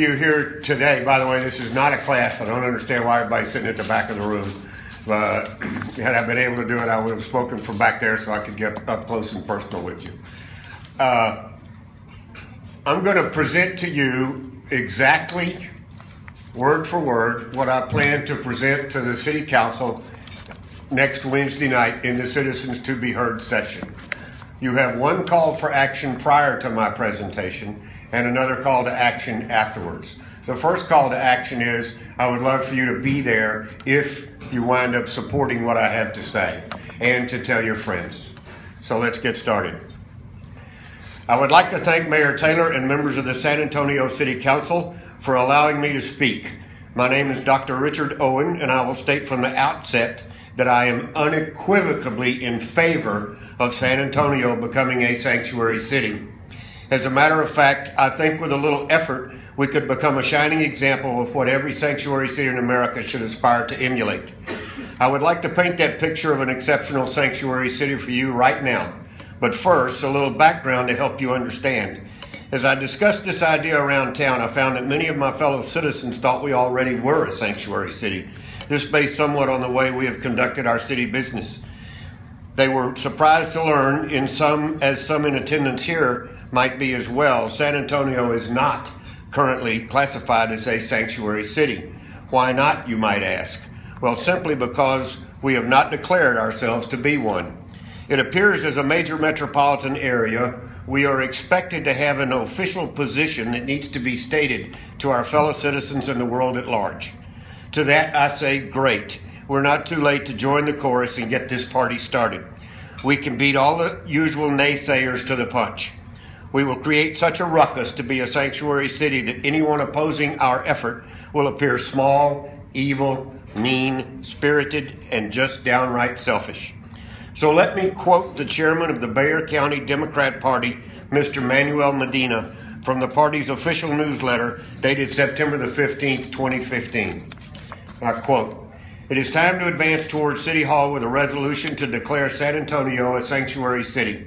You here today, by the way, this is not a class. I don't understand why everybody's sitting at the back of the room. But had I been able to do it, I would have spoken from back there so I could get up close and personal with you. I'm going to present to you exactly, word for word, what I plan to present to the City Council next Wednesday night in the Citizens to be Heard session. You have one call for action prior to my presentation and another call to action afterwards. The first call to action is I would love for you to be there if you wind up supporting what I have to say and to tell your friends. So let's get started. I would like to thank Mayor Taylor and members of the San Antonio City Council for allowing me to speak. My name is Dr. Richard Owen, and I will state from the outset that I am unequivocally in favor of San Antonio becoming a sanctuary city. As a matter of fact, I think with a little effort, we could become a shining example of what every sanctuary city in America should aspire to emulate. I would like to paint that picture of an exceptional sanctuary city for you right now. But first, a little background to help you understand. As I discussed this idea around town, I found that many of my fellow citizens thought we already were a sanctuary city. This based somewhat on the way we have conducted our city business. They were surprised to learn, as some in attendance here might be as well, San Antonio is not currently classified as a sanctuary city. Why not, you might ask? Well, simply because we have not declared ourselves to be one. It appears as a major metropolitan area, we are expected to have an official position that needs to be stated to our fellow citizens and the world at large. To that I say, great. We're not too late to join the chorus and get this party started. We can beat all the usual naysayers to the punch. We will create such a ruckus to be a sanctuary city that anyone opposing our effort will appear small, evil, mean, spirited, and just downright selfish. So let me quote the chairman of the Bexar County Democrat Party, Mr. Manuel Medina, from the party's official newsletter dated September the 15th, 2015. I quote, "It is time to advance towards City Hall with a resolution to declare San Antonio a sanctuary city.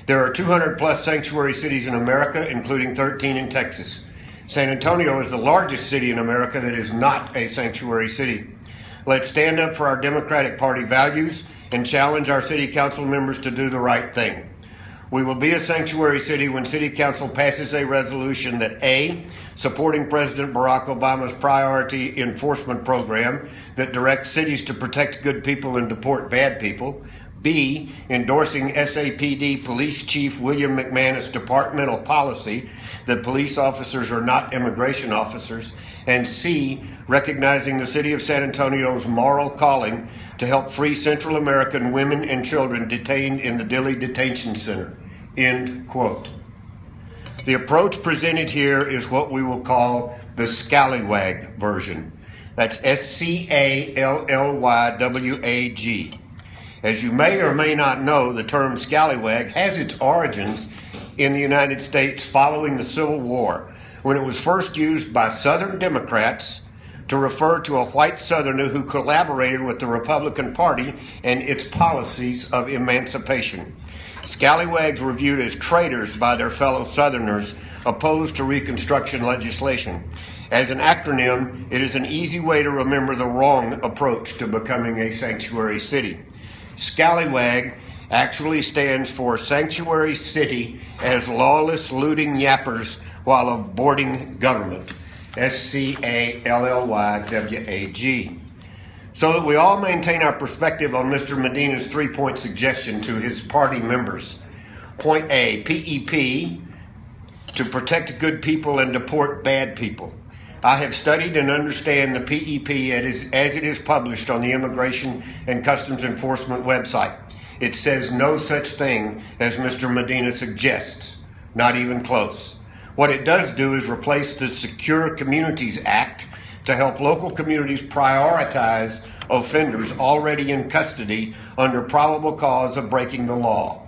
There are 200 plus sanctuary cities in America, including 13 in Texas. San Antonio is the largest city in America that is not a sanctuary city. Let's stand up for our Democratic Party values and challenge our City Council members to do the right thing. We will be a sanctuary city when City Council passes a resolution that A, supporting President Barack Obama's priority enforcement program that directs cities to protect good people and deport bad people, B, endorsing SAPD Police Chief William McManus' departmental policy that police officers are not immigration officers, and C, recognizing the City of San Antonio's moral calling to help free Central American women and children detained in the Dilley Detention Center." End quote. The approach presented here is what we will call the Scallywag version. That's SCALLYWAG. As you may or may not know, the term scallywag has its origins in the United States following the Civil War, when it was first used by Southern Democrats to refer to a white Southerner who collaborated with the Republican Party and its policies of emancipation. Scallywags were viewed as traitors by their fellow Southerners opposed to Reconstruction legislation. As an acronym, it is an easy way to remember the wrong approach to becoming a sanctuary city. Scallywag actually stands for Sanctuary City as Lawless Looting Yappers while aborting government. SCALLYWAG. So that we all maintain our perspective on Mr. Medina's three-point suggestion to his party members. Point A, PEP, to protect good people and deport bad people. I have studied and understand the PEP as it is published on the Immigration and Customs Enforcement website. It says no such thing as Mr. Medina suggests, not even close. What it does do is replace the Secure Communities Act to help local communities prioritize offenders already in custody under probable cause of breaking the law.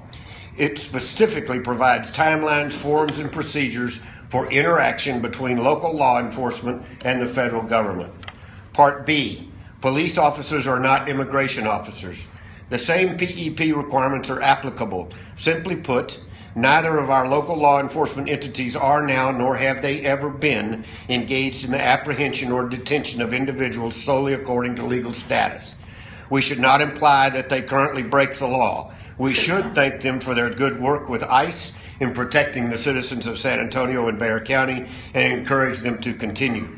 It specifically provides timelines, forms, and procedures for interaction between local law enforcement and the federal government. Part B, police officers are not immigration officers. The same PEP requirements are applicable. Simply put, Neither of our local law enforcement entities are now, nor have they ever been, engaged in the apprehension or detention of individuals solely according to legal status. We should not imply that they currently break the law. We should thank them for their good work with ICE in protecting the citizens of San Antonio and Bexar County and encourage them to continue.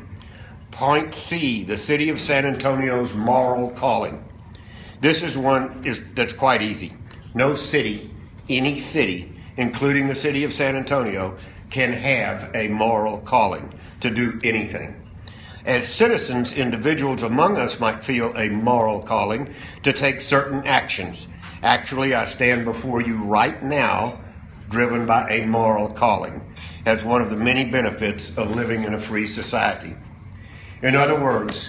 Point C, the City of San Antonio's moral calling. This is one that's quite easy. No city, any city, including the City of San Antonio, can have a moral calling to do anything. As citizens, individuals among us might feel a moral calling to take certain actions. Actually, I stand before you right now driven by a moral calling as one of the many benefits of living in a free society. In other words,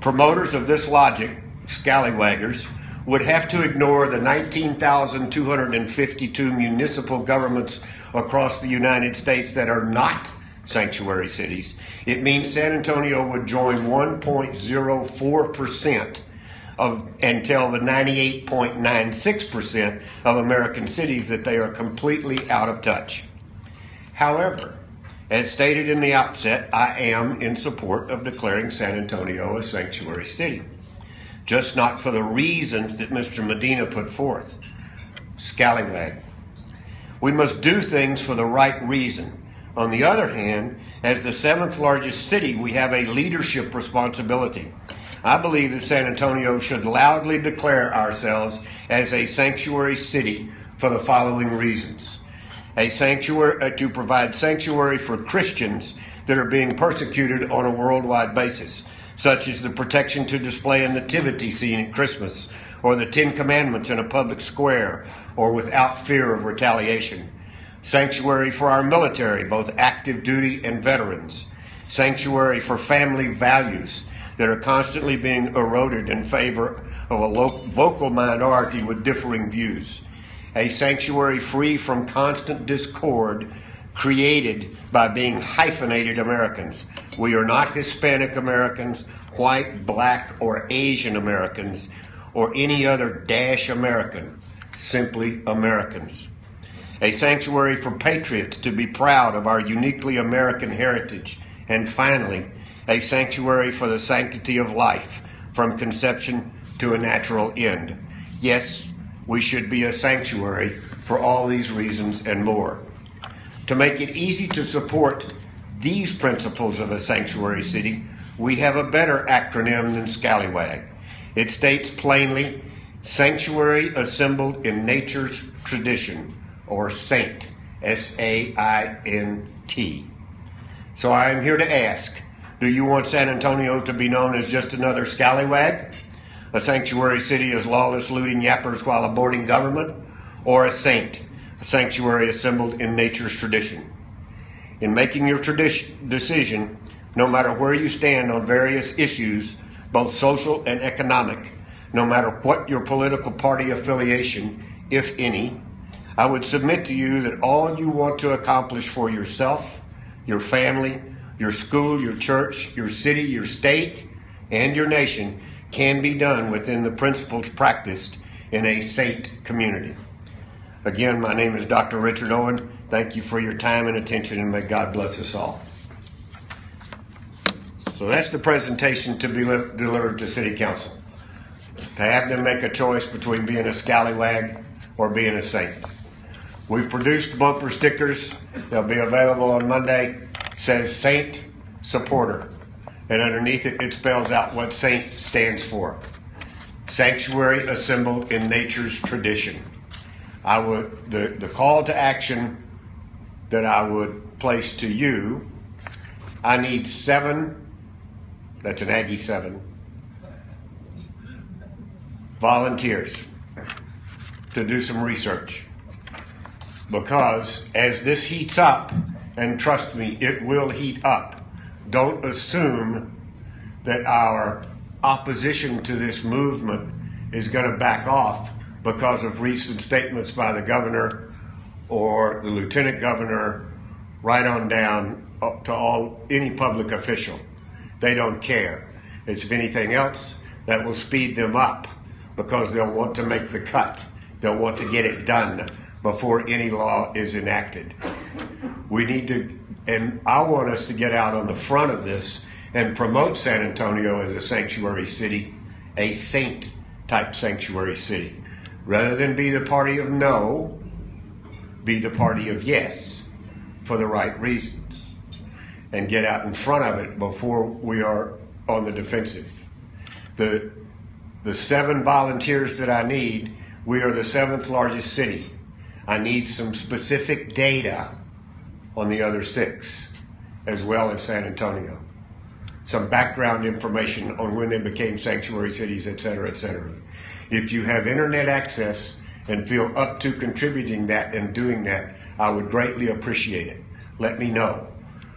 promoters of this logic, scallywaggers, would have to ignore the 19,252 municipal governments across the United States that are not sanctuary cities. It means San Antonio would join 1.04% and tell the 98.96% of American cities that they are completely out of touch. However, as stated in the outset, I am in support of declaring San Antonio a sanctuary city, just not for the reasons that Mr. Medina put forth. Scallywag. We must do things for the right reason. On the other hand, as the 7th largest city, we have a leadership responsibility. I believe that San Antonio should loudly declare ourselves as a sanctuary city for the following reasons. A sanctuary to provide sanctuary for Christians that are being persecuted on a worldwide basis, such as the protection to display a nativity scene at Christmas, or the 10 Commandments in a public square, or without fear of retaliation. Sanctuary for our military, both active duty and veterans. Sanctuary for family values that are constantly being eroded in favor of a vocal minority with differing views. A sanctuary free from constant discord created by being hyphenated Americans. We are not Hispanic Americans, white, black, or Asian Americans, or any other dash American, simply Americans. A sanctuary for patriots to be proud of our uniquely American heritage. And finally, a sanctuary for the sanctity of life, from conception to a natural end. Yes, we should be a sanctuary for all these reasons and more. To make it easy to support these principles of a sanctuary city, we have a better acronym than Scallywag. It states plainly, Sanctuary Assembled in Nature's Tradition, or SAINT, S-A-I-N-T. So I am here to ask, do you want San Antonio to be known as just another Scallywag? A sanctuary city as lawless looting yappers while aborting government? Or a saint, a sanctuary assembled in nature's tradition? In making your decision, no matter where you stand on various issues, both social and economic, no matter what your political party affiliation, if any, I would submit to you that all you want to accomplish for yourself, your family, your school, your church, your city, your state, and your nation can be done within the principles practiced in a saint community. Again, my name is Dr. Richard Owen. Thank you for your time and attention, and may God bless us all. So that's the presentation to be delivered to City Council. To have them make a choice between being a scallywag or being a saint. We've produced bumper stickers. They'll be available on Monday. It says Saint Supporter. And underneath it, it spells out what SAINT stands for. Sanctuary Assembled in Nature's Tradition. The call to action that I would place to you, I need 7, that's an Aggie 7, volunteers to do some research. Because as this heats up, and trust me, it will heat up, don't assume that our opposition to this movement is going to back off because of recent statements by the governor or the lieutenant governor, right on down to any public official. They don't care. It's, if anything else, that will speed them up because they'll want to make the cut. They'll want to get it done before any law is enacted. We need to, and I want us to get out on the front of this and promote San Antonio as a sanctuary city, a saint type sanctuary city. Rather than be the party of no, be the party of yes for the right reasons. And get out in front of it before we are on the defensive. The 7 volunteers that I need, we are the 7th largest city. I need some specific data on the other 6, as well as San Antonio. Some background information on when they became sanctuary cities, et cetera, et cetera. If you have internet access and feel up to contributing that and doing that, I would greatly appreciate it. Let me know.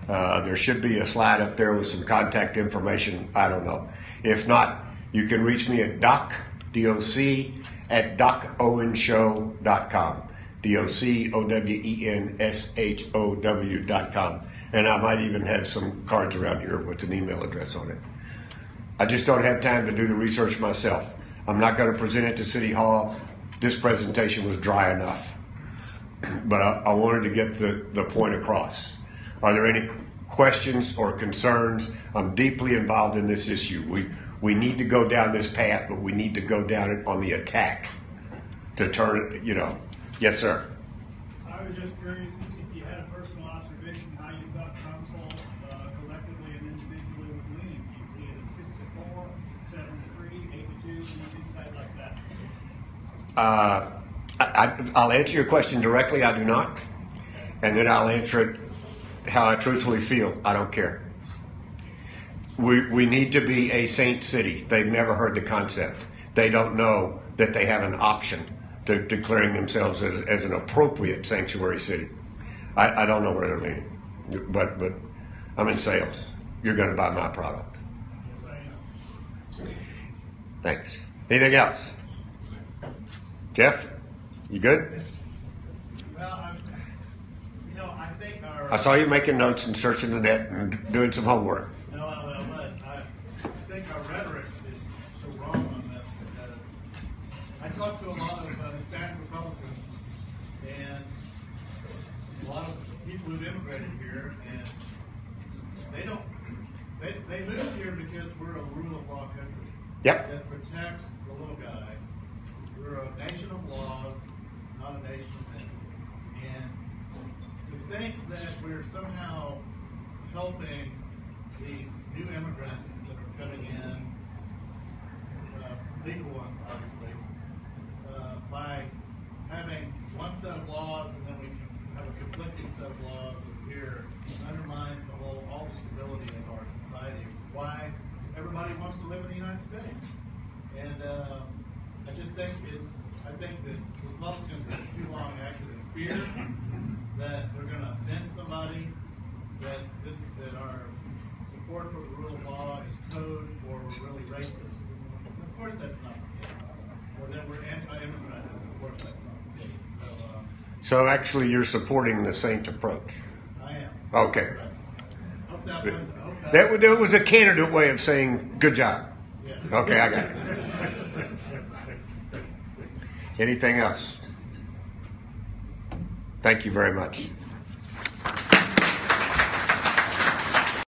There should be a slide up there with some contact information. I don't know. If not, you can reach me at DOC at docowenshow.com. DOCOWENSHOW.com. And I might even have some cards around here with an email address on it. I just don't have time to do the research myself. I'm not going to present it to City Hall. This presentation was dry enough. But I wanted to get the point across. Are there any questions or concerns? I'm deeply involved in this issue. We need to go down this path, but we need to go down it on the attack to turn it, Yes, sir. I was just curious if you had a personal observation how you thought council collectively and individually was leaning. Do you see it at 64, 73, 82, anything inside like that? I'll answer your question directly. I do not. And then I'll answer it how I truthfully feel. I don't care. We need to be a saint city. They've never heard the concept. They don't know that they have an option to declaring themselves as an appropriate sanctuary city. I don't know where they're leaning, but I'm in sales. You're going to buy my product. Yes, I am. Thanks. Anything else? Jeff, you good? Well, I think I saw you making notes and searching the net and doing some homework. No, I think our rhetoric is so wrong on this because I talked to a lot of Hispanic Republicans and a lot of people who've immigrated here, and they moved here because we're a rule of law country. Yep. That protects the little guy. We're a nation of laws, not a nation of men. And to think that we're somehow helping these new immigrants that are coming in, legal ones obviously, by having one set of laws and then we can have a conflicting set of laws here undermines all the stability of our society. Why everybody wants to live in the United States. And I just think I think that Republicans have too long acted in fear that they're going to offend somebody, that our support for the rule of law is code for we're really racist. And of course that's not the case. Or that we're anti-immigrant. Of course that's not the case. So actually you're supporting the saint approach. I am. Okay. Hope that That was a candidate way of saying good job. Yeah. Okay, I got it. Anything else? Thank you very much.